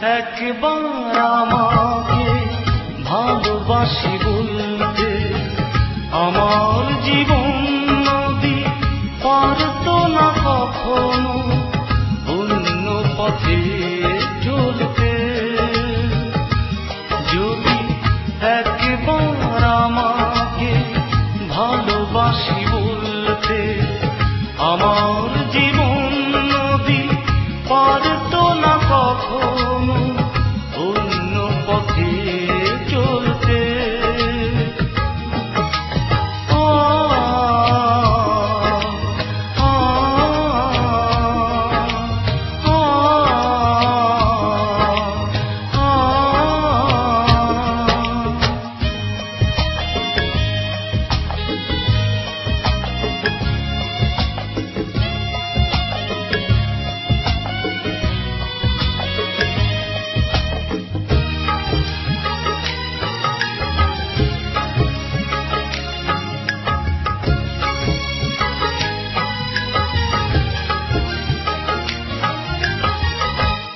একবার আমাকে ভালোবাসি বলতে আমার জীবন নদী পারতো না কখনো অন্য পথে চলতে। যদি একবার আমাকে ভালোবাসি বলতে আমার জীবন নদী পারতো না কখনো অন্য পথে চলতে।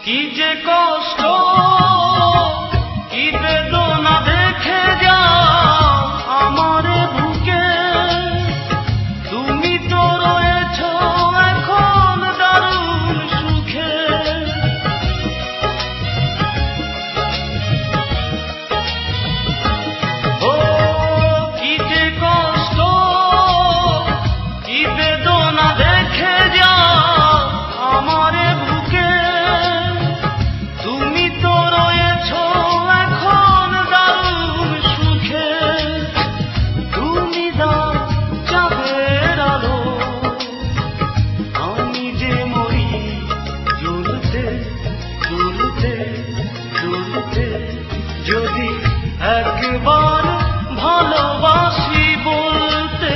কি যে কষ্ট কি বেদনা দেখে যাও আমারে বুকে, তুমি তো রয়েছ এখন দারুণ সুখে। ও কি যে কষ্ট কি বেদনা দেখে যাও আমারে বুকে, তুমি তো রয়েছ এখন দারুণ সুখে। তুমি দাও চাঁদের আলো, আমি যে মরি জ্বলতে জ্বলতে জ্বলতে। যদি একবার ভালোবাসি বলতে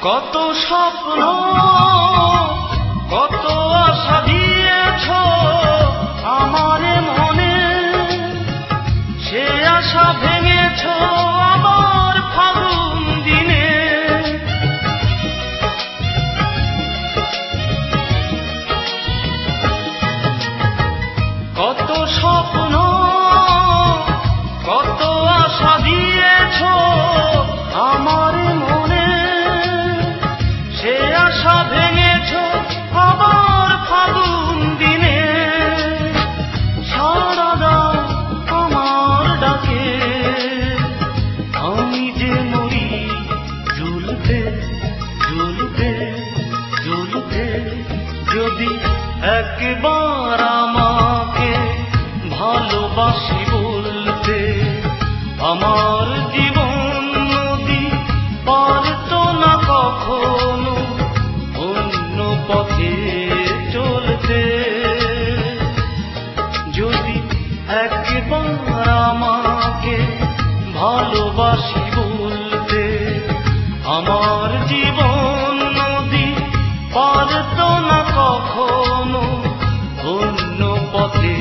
কত স্বপ্ন কত আশা দিয়েছ আমারে মনে, সে আশা ভেঙেছ আবার ফাগুন দিনে। কত স্বপ্ন কত আশা দিয়েছ আমারে মনে, সে আশা ভেঙেছ আবার ফাগুন দিনে। সাড়া দাও আমার ডাকে, আমি যে মরি জ্বলতে জ্বলতে জ্বলতে। যদি একবার আমাকে ভালোবাসি বলতে আমার জীবন নদী পারতো না কখনো অন্য পথে চলতে। যদি একবার আমাকে ভালোবাসি বলতে আমার জীবন নদী পারতো না কখনো অন্য পথে